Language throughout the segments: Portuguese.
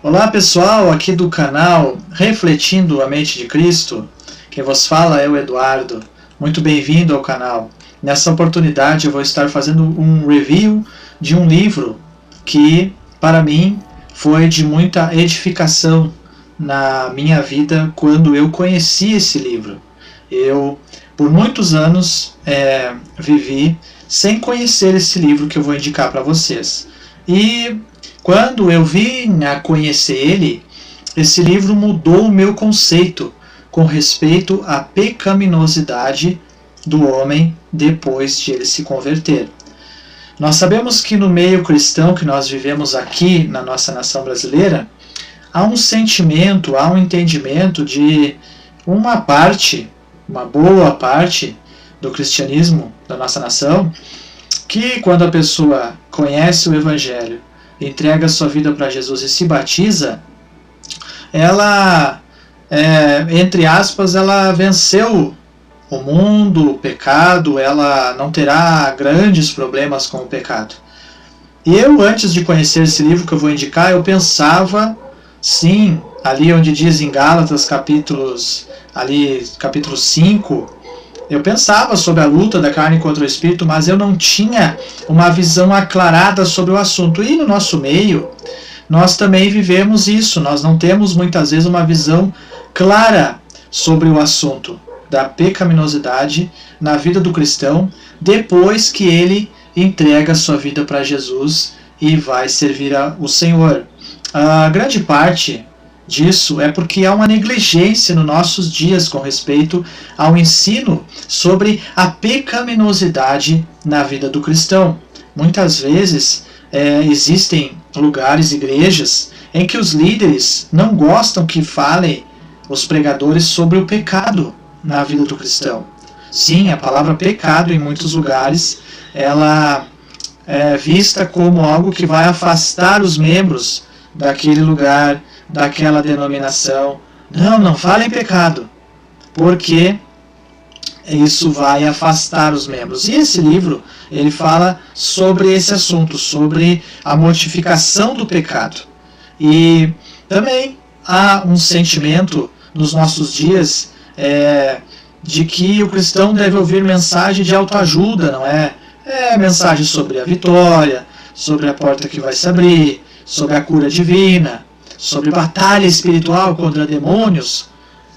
Olá pessoal, aqui do canal Refletindo a Mente de Cristo. Quem vos fala é o Eduardo. Muito bem-vindo ao canal. Nessa oportunidade eu vou estar fazendo um review de um livro que, para mim, foi de muita edificação na minha vida quando eu conheci esse livro. Eu, por muitos anos, vivi sem conhecer esse livro que eu vou indicar para vocês. E quando eu vim a conhecer ele, esse livro mudou o meu conceito com respeito à pecaminosidade do homem depois de ele se converter. Nós sabemos que no meio cristão que nós vivemos aqui na nossa nação brasileira, há um sentimento, há um entendimento de uma boa parte do cristianismo da nossa nação, que quando a pessoa conhece o Evangelho, entrega sua vida para Jesus e se batiza, ela, entre aspas, ela venceu o mundo, o pecado, ela não terá grandes problemas com o pecado. E eu, antes de conhecer esse livro que eu vou indicar, eu pensava, sim, ali onde diz em Gálatas, capítulo 5, eu pensava sobre a luta da carne contra o espírito, mas eu não tinha uma visão aclarada sobre o assunto. E no nosso meio, nós também vivemos isso. Nós não temos muitas vezes uma visão clara sobre o assunto da pecaminosidade na vida do cristão, depois que ele entrega sua vida para Jesus e vai servir ao Senhor. A grande parte disso é porque há uma negligência nos nossos dias com respeito ao ensino sobre a pecaminosidade na vida do cristão. Muitas vezes existem lugares, igrejas, em que os líderes não gostam que falem os pregadores sobre o pecado na vida do cristão. Sim, a palavra pecado em muitos lugares ela é vista como algo que vai afastar os membros daquele lugar, daquela denominação. Não fale em pecado, porque isso vai afastar os membros. E esse livro, ele fala sobre esse assunto, sobre a mortificação do pecado. E também há um sentimento nos nossos dias de que o cristão deve ouvir mensagem de autoajuda, não é? Mensagem sobre a vitória, sobre a porta que vai se abrir, sobre a cura divina, sobre batalha espiritual contra demônios.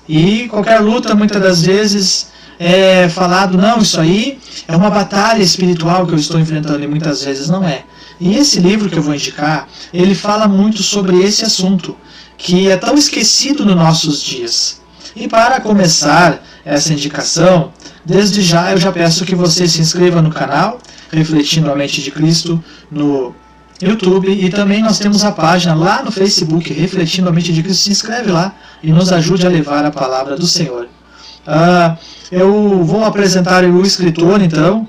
E qualquer luta, muitas das vezes, é falado, não, isso aí é uma batalha espiritual que eu estou enfrentando, e muitas vezes não é. E esse livro que eu vou indicar, ele fala muito sobre esse assunto, que é tão esquecido nos nossos dias. E para começar essa indicação, desde já eu já peço que você se inscreva no canal, Refletindo a Mente de Cristo, no YouTube, e também nós temos a página lá no Facebook, Refletindo a Mente de Cristo. Se inscreve lá e nos ajude a levar a palavra do Senhor. Eu vou apresentar o escritor, então.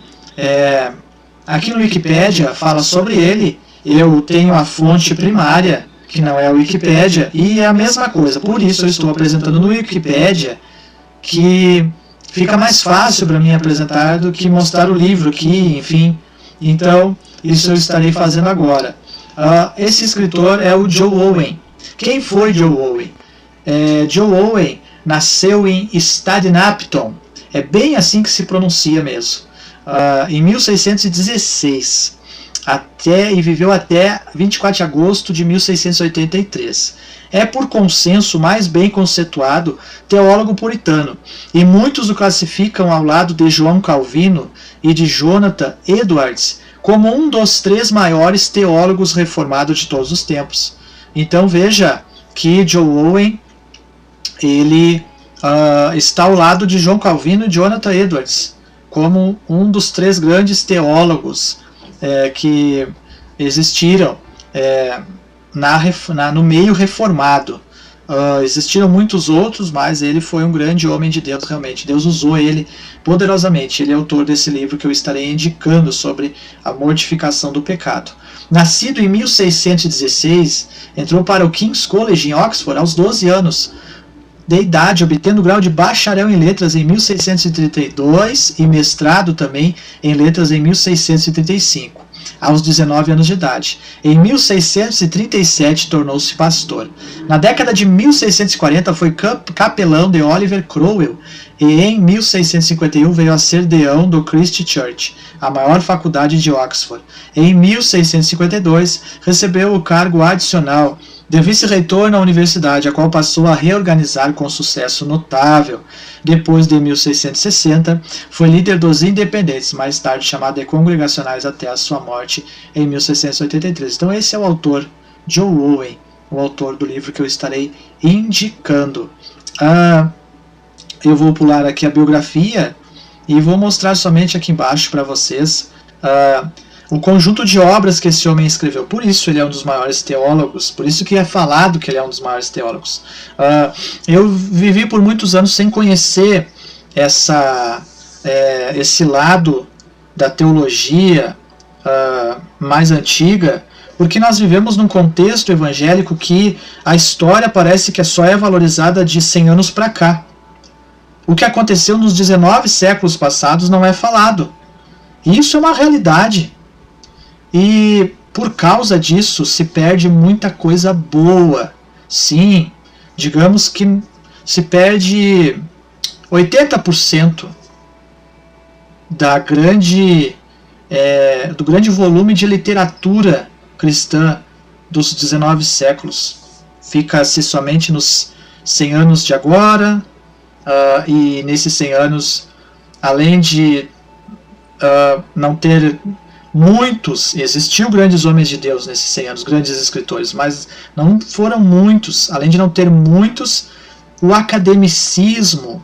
Aqui no Wikipédia fala sobre ele. Eu tenho a fonte primária, que não é a Wikipédia, e é a mesma coisa. Por isso eu estou apresentando no Wikipédia, que fica mais fácil para mim apresentar do que mostrar o livro aqui, enfim. Então, isso eu estarei fazendo agora. Esse escritor é o Joe Owen. Quem foi Joe Owen? Joe Owen nasceu em Stadnapton. É bem assim que se pronuncia mesmo. Em 1616. E viveu até 24 de agosto de 1683. É por consenso mais bem conceituado teólogo puritano, e muitos o classificam ao lado de João Calvino e de Jonathan Edwards como um dos 3 maiores teólogos reformados de todos os tempos. Então veja que Joe Owen ele está ao lado de João Calvino e Jonathan Edwards como um dos 3 grandes teólogos que existiram no meio reformado. Existiram muitos outros, mas ele foi um grande homem de Deus, realmente. Deus usou ele poderosamente. Ele é autor desse livro que eu estarei indicando sobre a mortificação do pecado. Nascido em 1616, entrou para o King's College em Oxford aos 12 anos de idade, obtendo o grau de bacharel em letras em 1632 e mestrado também em letras em 1635. aos 19 anos de idade. Em 1637 tornou-se pastor. Na década de 1640 foi capelão de Oliver Cromwell e em 1651 veio a ser deão do Christ Church, a maior faculdade de Oxford. Em 1652 recebeu o cargo adicional de vice-reitor na universidade, a qual passou a reorganizar com sucesso notável. Depois de 1660, foi líder dos independentes, mais tarde chamado de congregacionais, até a sua morte em 1683. Então esse é o autor, Joe Owen, o autor do livro que eu estarei indicando. Eu vou pular aqui a biografia e vou mostrar somente aqui embaixo para vocês o conjunto de obras que esse homem escreveu. Por isso ele é um dos maiores teólogos, por isso que é falado que ele é um dos maiores teólogos. Eu vivi por muitos anos sem conhecer esse lado da teologia mais antiga, porque nós vivemos num contexto evangélico que a história parece que só é valorizada de 100 anos para cá. O que aconteceu nos 19 séculos passados não é falado. Isso é uma realidade. E por causa disso se perde muita coisa boa. Sim, digamos que se perde 80% do grande volume de literatura cristã dos 19 séculos. Fica-se somente nos 100 anos de agora, e nesses 100 anos, além de não ter muitos, existiu grandes homens de Deus nesses 100 anos, grandes escritores, mas não foram muitos. Além de não ter muitos, o academicismo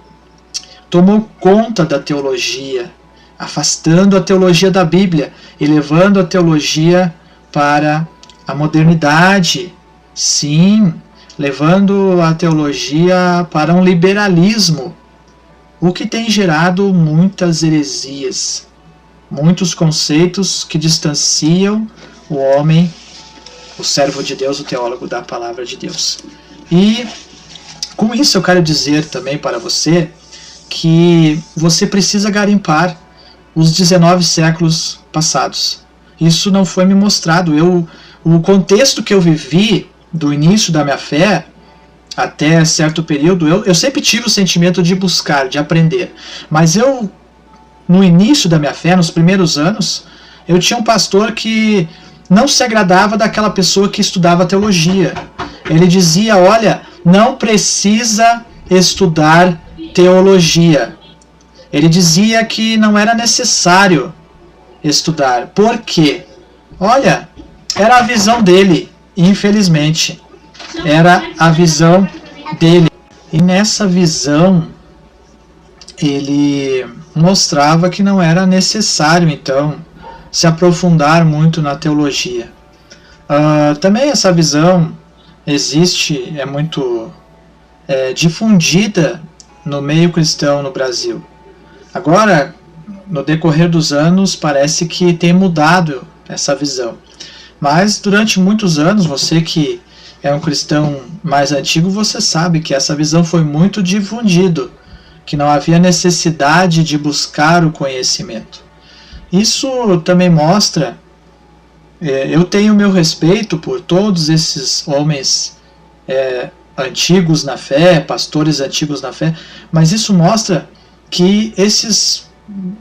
tomou conta da teologia, afastando a teologia da Bíblia e levando a teologia para a modernidade. Sim, levando a teologia para um liberalismo, o que tem gerado muitas heresias, muitos conceitos que distanciam o homem, o servo de Deus, o teólogo da palavra de Deus. E com isso eu quero dizer também para você que você precisa garimpar os 19 séculos passados. Isso não foi me mostrado. O contexto que eu vivi do início da minha fé até certo período, eu sempre tive o sentimento de buscar, de aprender. Mas no início da minha fé, nos primeiros anos, eu tinha um pastor que não se agradava daquela pessoa que estudava teologia. Ele dizia, olha, não precisa estudar teologia. Ele dizia que não era necessário estudar. Por quê? Olha, era a visão dele, infelizmente. Era a visão dele. E nessa visão, ele mostrava que não era necessário, então, se aprofundar muito na teologia. Também essa visão existe, é muito difundida no meio cristão no Brasil. Agora, no decorrer dos anos, parece que tem mudado essa visão. Mas durante muitos anos, você que é um cristão mais antigo, você sabe que essa visão foi muito difundida, que não havia necessidade de buscar o conhecimento. Isso também mostra, eu tenho meu respeito por todos esses homens antigos na fé, pastores antigos na fé, mas isso mostra que esses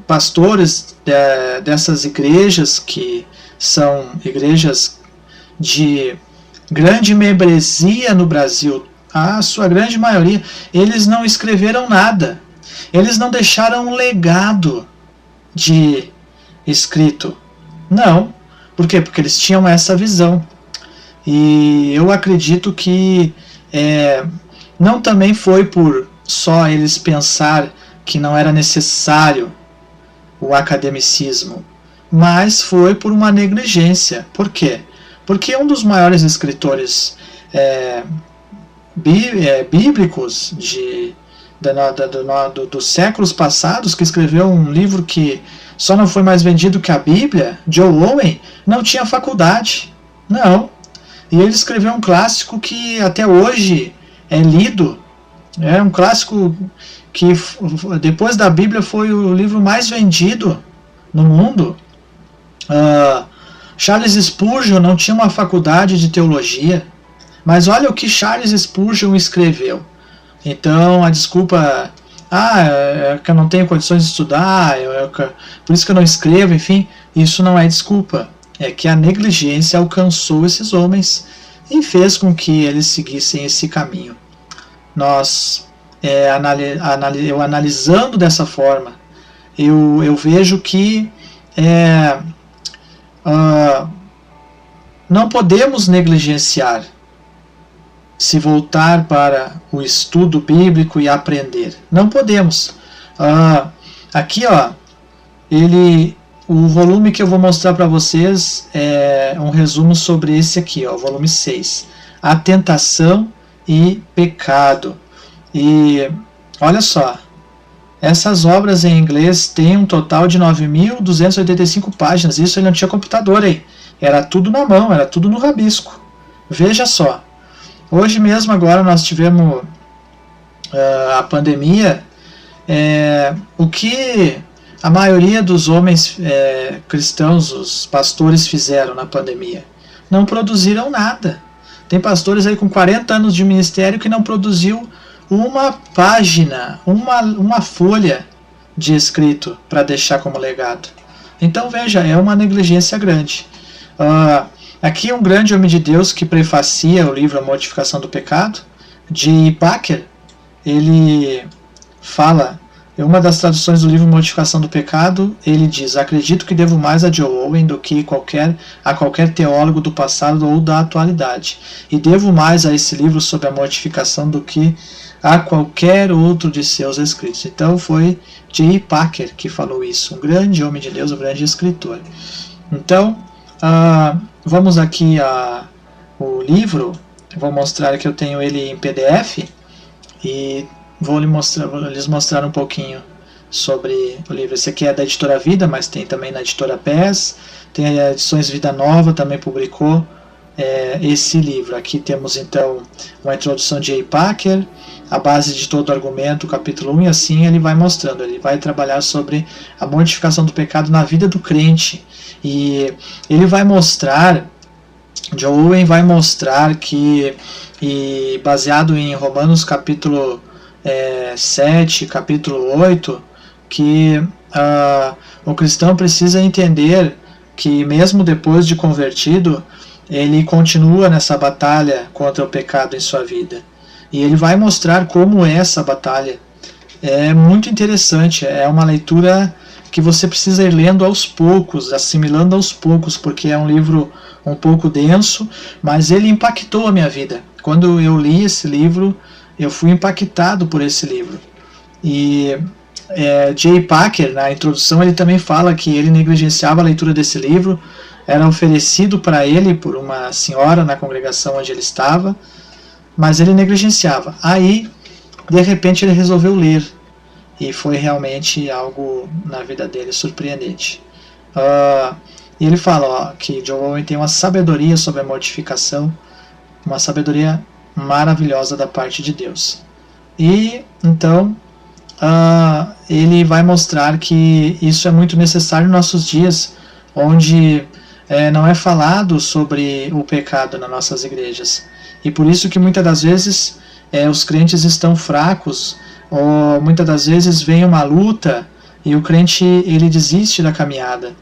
pastores dessas igrejas, que são igrejas de grande membresia no Brasil, a sua grande maioria, eles não escreveram nada. Eles não deixaram um legado de escrito. Não. Por quê? Porque eles tinham essa visão. E eu acredito que não também foi por só eles pensar que não era necessário o academicismo, mas foi por uma negligência. Por quê? Porque um dos maiores escritores bíblicos dos séculos passados, que escreveu um livro que só não foi mais vendido que a Bíblia, Joe Owen, não tinha faculdade. Não. E ele escreveu um clássico que até hoje é lido. É um clássico que depois da Bíblia foi o livro mais vendido no mundo. Charles Spurgeon não tinha uma faculdade de teologia, mas olha o que Charles Spurgeon escreveu. Então, a desculpa, é que eu não tenho condições de estudar, por isso que eu não escrevo, enfim, isso não é desculpa. É que a negligência alcançou esses homens e fez com que eles seguissem esse caminho. Eu analisando dessa forma, eu vejo que não podemos negligenciar se voltar para o estudo bíblico e aprender. Não podemos. Aqui, o volume que eu vou mostrar para vocês é um resumo sobre esse aqui, o volume 6. A tentação e pecado. E olha só, essas obras em inglês têm um total de 9.285 páginas. Isso ele não tinha computador aí. Era tudo na mão, era tudo no rabisco. Veja só. Hoje mesmo, agora, nós tivemos a pandemia. O que a maioria dos homens cristãos, os pastores, fizeram na pandemia? Não produziram nada. Tem pastores aí com 40 anos de ministério que não produziu uma página, uma folha de escrito para deixar como legado. Então, veja, é uma negligência grande. Aqui um grande homem de Deus que prefacia o livro A Mortificação do Pecado, J.I. Packer, ele fala, em uma das traduções do livro Mortificação do Pecado, ele diz: acredito que devo mais a Joe Owen do que a qualquer teólogo do passado ou da atualidade, e devo mais a esse livro sobre a mortificação do que a qualquer outro de seus escritos. Então foi J.I. Packer que falou isso, um grande homem de Deus, um grande escritor. Então, vamos aqui o livro. Eu vou mostrar que eu tenho ele em PDF e vou lhes mostrar um pouquinho sobre o livro. Esse aqui é da Editora Vida, mas tem também na Editora PES, tem a Edições Vida Nova, também publicou esse livro. Aqui temos então uma introdução de J.I. Packer, a base de todo o argumento, capítulo 1, e assim ele vai mostrando, ele vai trabalhar sobre a mortificação do pecado na vida do crente. E ele vai mostrar, Joe Owen vai mostrar que, baseado em Romanos capítulo 7, capítulo 8, que o cristão precisa entender que mesmo depois de convertido, ele continua nessa batalha contra o pecado em sua vida. E ele vai mostrar como essa batalha é muito interessante, é uma leitura que você precisa ir lendo aos poucos, assimilando aos poucos, porque é um livro um pouco denso, mas ele impactou a minha vida. Quando eu li esse livro, eu fui impactado por esse livro. E J.I. Packer, na introdução, ele também fala que ele negligenciava a leitura desse livro, era oferecido para ele por uma senhora na congregação onde ele estava, mas ele negligenciava. Aí, de repente, ele resolveu ler. E foi realmente algo na vida dele surpreendente. E ele fala que Joe Owen tem uma sabedoria sobre a mortificação, uma sabedoria maravilhosa da parte de Deus. E então ele vai mostrar que isso é muito necessário nos nossos dias, onde não é falado sobre o pecado nas nossas igrejas. E por isso que muitas das vezes os crentes estão fracos, ou muitas das vezes vem uma luta e o crente ele desiste da caminhada.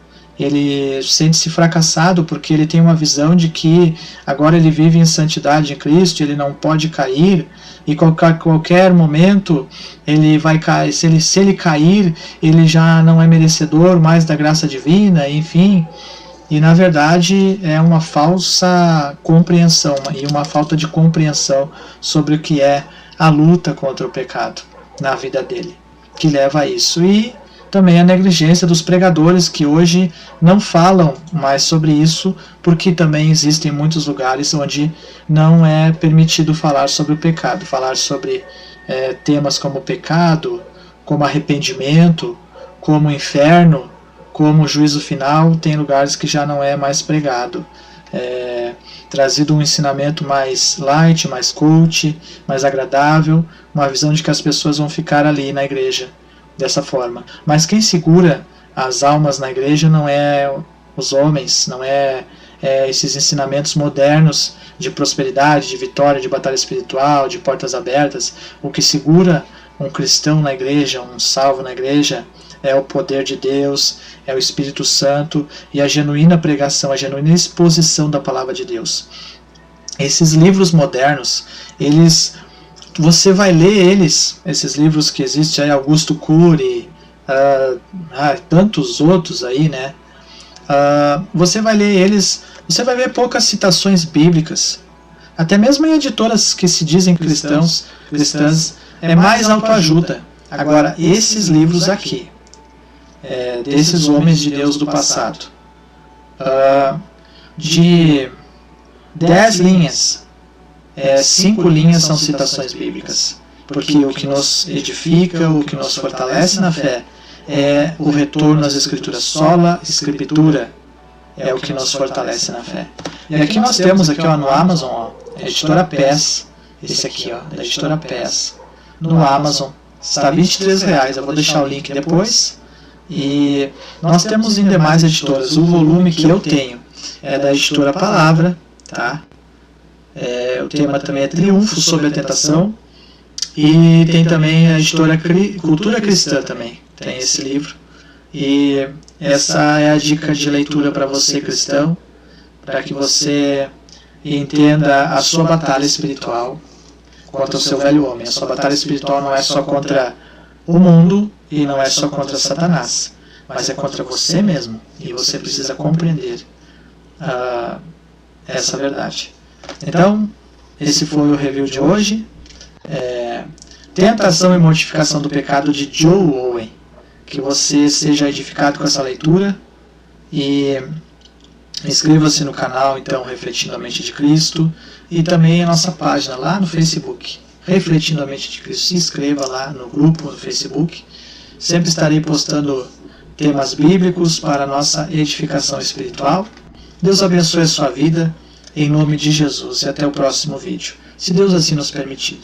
Ele sente-se fracassado porque ele tem uma visão de que agora ele vive em santidade em Cristo, ele não pode cair, e qualquer momento ele vai cair. Se ele cair, ele já não é merecedor mais da graça divina, enfim. E na verdade é uma falsa compreensão e uma falta de compreensão sobre o que é a luta contra o pecado na vida dele, que leva a isso. E também a negligência dos pregadores, que hoje não falam mais sobre isso, porque também existem muitos lugares onde não é permitido falar sobre o pecado, falar sobre temas como pecado, como arrependimento, como inferno, como juízo final. Tem lugares que já não é mais pregado. Trazido um ensinamento mais light, mais coach, mais agradável, uma visão de que as pessoas vão ficar ali na igreja dessa forma. Mas quem segura as almas na igreja não é os homens, não é esses ensinamentos modernos de prosperidade, de vitória, de batalha espiritual, de portas abertas. O que segura um cristão na igreja, um salvo na igreja, é o poder de Deus, é o Espírito Santo e a genuína pregação, a genuína exposição da palavra de Deus. Esses livros modernos, você vai ler esses livros que existem aí, Augusto Cury, tantos outros aí, né? Você vai ler eles, você vai ver poucas citações bíblicas. Até mesmo em editoras que se dizem cristãs, é mais autoajuda. Agora, esses livros aqui, desses homens de Deus do passado, de 10 linhas, 5 linhas são citações bíblicas, porque o que nos edifica, o que nos fortalece na fé é o retorno às Escrituras. Sola Escritura é o que nos fortalece na fé. E aqui nós temos aqui, no Amazon, a editora PES, esse aqui, da editora PES, no Amazon, está R$23, eu vou deixar o link depois. E nós temos em demais editoras. O volume que eu tenho é da editora Palavra, tá? O tema também é Triunfo sobre a Tentação. E tem também a editora Cultura Cristã também, tem esse livro. E essa é a dica de leitura para você, cristão, para que você entenda a sua batalha espiritual contra o seu velho homem. A sua batalha espiritual não é só contra o mundo e não é só contra Satanás, mas é contra você mesmo, e você precisa compreender essa verdade. Então, esse foi o review de hoje. Tentação e Mortificação do Pecado, de Joe Owen. Que você seja edificado com essa leitura e inscreva-se no canal, então, Refletindo a Mente de Cristo, e também a nossa página lá no Facebook, Refletindo a Mente de Cristo. Se inscreva lá no grupo no Facebook. Sempre estarei postando temas bíblicos para a nossa edificação espiritual. Deus abençoe a sua vida, em nome de Jesus, e até o próximo vídeo, se Deus assim nos permitir.